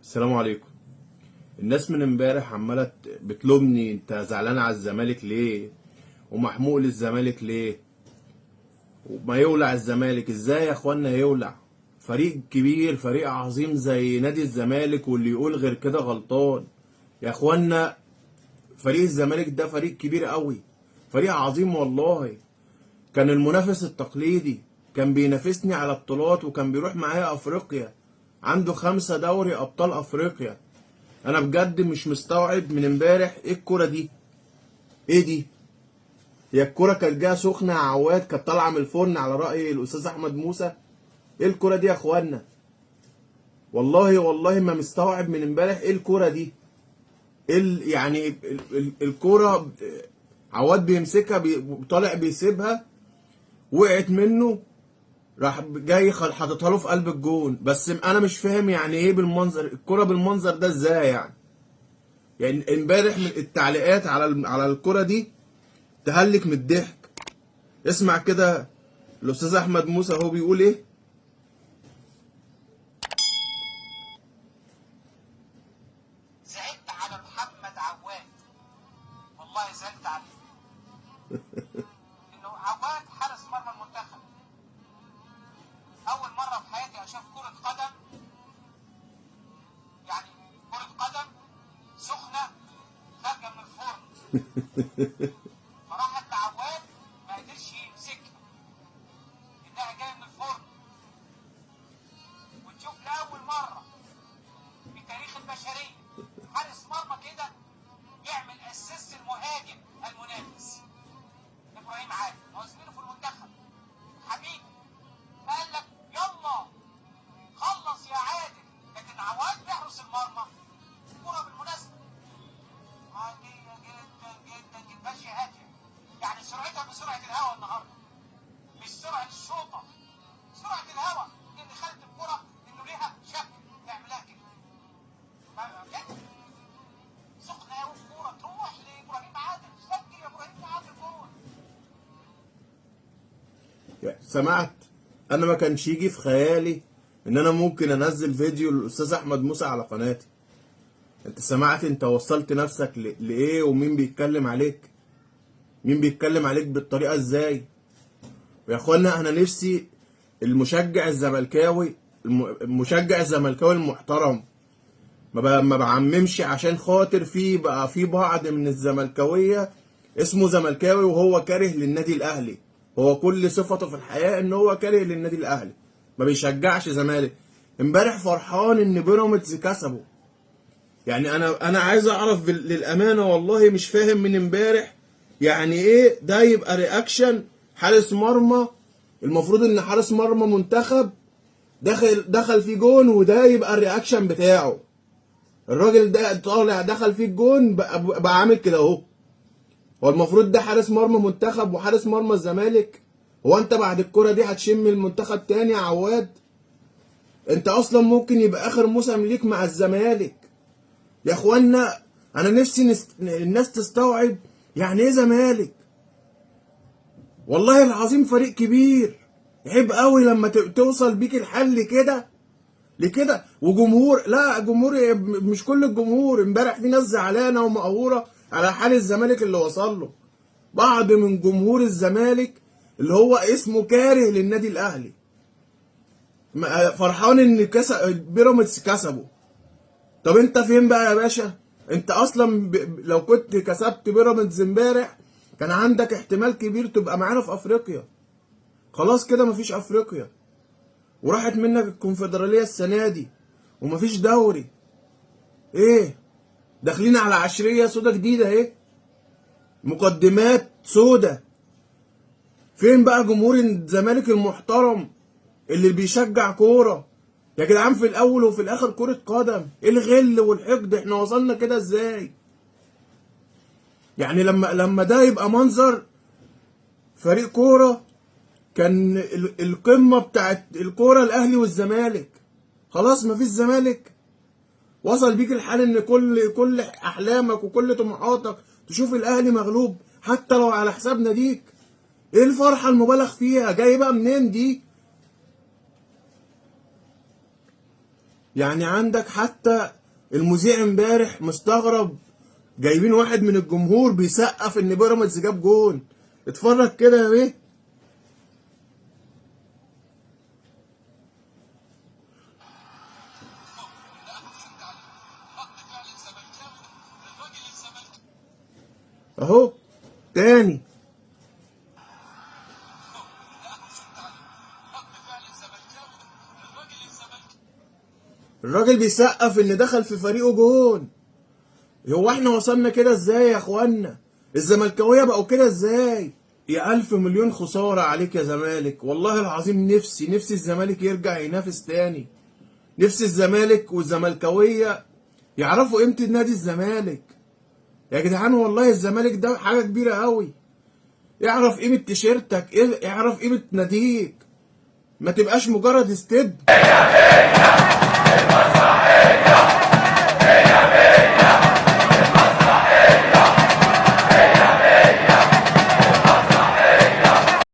السلام عليكم. الناس من امبارح عماله بتلومني، انت زعلان على الزمالك ليه ومحموق للزمالك ليه وما يولع الزمالك؟ ازاي يا اخوانا يولع؟ فريق كبير، فريق عظيم زي نادي الزمالك، واللي يقول غير كده غلطان يا اخوانا. فريق الزمالك ده فريق كبير قوي، فريق عظيم والله. كان المنافس التقليدي، كان بينافسني على بطولات وكان بيروح معايا افريقيا، عنده 5 دوري ابطال افريقيا. انا بجد مش مستوعب من امبارح ايه الكوره دي؟ ايه دي؟ هي الكوره كانت جايه سخنه يا عواد، كانت طالعه من الفرن على راي الاستاذ احمد موسى. ايه الكوره دي يا اخوانا؟ والله ما مستوعب من امبارح ايه الكوره دي. يعني الكوره عواد بيمسكها طالع بيسيبها، وقعت منه، راح جاي حاططها له في قلب الجون. بس انا مش فاهم يعني ايه بالمنظر الكوره بالمنظر ده ازاي يعني امبارح من التعليقات على الكرة دي تهلك من الضحك. اسمع كده الاستاذ احمد موسى هو بيقول ايه. زعلت على محمد عواد، والله زعلت عليه. انه عواد حارس مرمى المنتخب، اول مره في حياتي اشوف كره قدم، يعني كره قدم سخنه خارجه من الفرن. فراحت لعواد ما قدرش يمسكها، انها جايه من الفرن. وتشوف لاول مره في تاريخ البشريه حارس مرمى كده يعمل اسيست المهاجم المنافس. ابراهيم عادل هو زميله في المنتخب حبيبي، قال لك يلا خلص يا عادل، لكن عواد بيحرس المرمى. الكوره بالمناسبه عاديه جدا جدا جدا، ماشيه هاديه، يعني سرعتها بسرعه الهواء النهارده، مش سرعه الشوطه، سرعه الهواء اللي خلت الكوره انه ليها شكل تعملها كده. كده سخنه قوي الكوره، تروح لابراهيم عادل، سجل يا ابراهيم عادل جول. سمعت؟ انا ما كانش يجي في خيالي ان انا ممكن انزل فيديو للاستاذ احمد موسى على قناتي. انت سمعت؟ انت وصلت نفسك لايه؟ ومين بيتكلم عليك؟ مين بيتكلم عليك بالطريقه ازاي؟ يا اخوانا انا نفسي المشجع الزملكاوي المحترم، ما بعممش، عشان خاطر في بعض من الزملكاويه اسمه زملكاوي وهو كاره للنادي الاهلي. هو كل صفته في الحياه ان هو كاره للنادي الاهلي، ما بيشجعش زمالك. امبارح فرحان ان بيراميدز كسبوا. يعني انا عايز اعرف للامانه، والله مش فاهم من امبارح يعني ايه ده يبقى رياكشن حارس مرمى. المفروض ان حارس مرمى منتخب دخل في جون وده يبقى الرياكشن بتاعه. الراجل ده طالع دخل فيه الجون بقى عامل كده اهو. هو المفروض ده حارس مرمى منتخب وحارس مرمى الزمالك؟ هو انت بعد الكرة دي هتشم المنتخب تاني يا عواد؟ انت اصلا ممكن يبقى اخر موسم ليك مع الزمالك. يا اخوانا انا نفسي الناس تستوعب يعني ايه زمالك. والله العظيم فريق كبير، عيب قوي لما توصل بيك الحل كده لكده. وجمهور، لا جمهور مش كل الجمهور. امبارح في ناس زعلانه ومقهوره على حال الزمالك اللي وصل له. بعض من جمهور الزمالك اللي هو اسمه كاره للنادي الاهلي فرحان ان بيراميدز كسبوا. طب انت فين بقى يا باشا؟ انت اصلا لو كنت كسبت بيراميدز امبارح كان عندك احتمال كبير تبقى معانا في افريقيا. خلاص كده مفيش افريقيا، وراحت منك الكونفدراليه السنه دي، ومفيش دوري. ايه؟ داخلين على عشريه سودا جديده اهي، مقدمات سودا. فين بقى جمهور الزمالك المحترم اللي بيشجع كوره؟ يا جدعان في الاول وفي الاخر كره قدم. ايه الغل والحقد؟ احنا وصلنا كده ازاي؟ يعني لما ده يبقى منظر فريق كوره، كان القمه بتاعت الكوره الاهلي والزمالك. خلاص مفيش زمالك، وصل بيك الحال ان كل احلامك وكل طموحاتك تشوف الاهلي مغلوب حتى لو على حساب ناديك. ايه الفرحه المبالغ فيها؟ جاي بقى منين دي؟ يعني عندك حتى المذيع امبارح مستغرب، جايبين واحد من الجمهور بيسقف ان بيراميدز جاب جون. اتفرج كده يا بيه. اهو تاني الراجل بيسقف ان دخل في فريقه جون. هو احنا وصلنا كده ازاي يا اخوانا؟ الزملكاويه بقوا كده ازاي؟ يا الف مليون خساره عليك يا زمالك، والله العظيم نفسي الزمالك يرجع ينافس تاني. نفسي الزمالك والزملكاويه يعرفوا قيمه نادي الزمالك يا جدعان. والله الزمالك ده حاجه كبيره قوي. اعرف قيمه تيشيرتك، اعرف قيمه ناديك، ما تبقاش مجرد استد.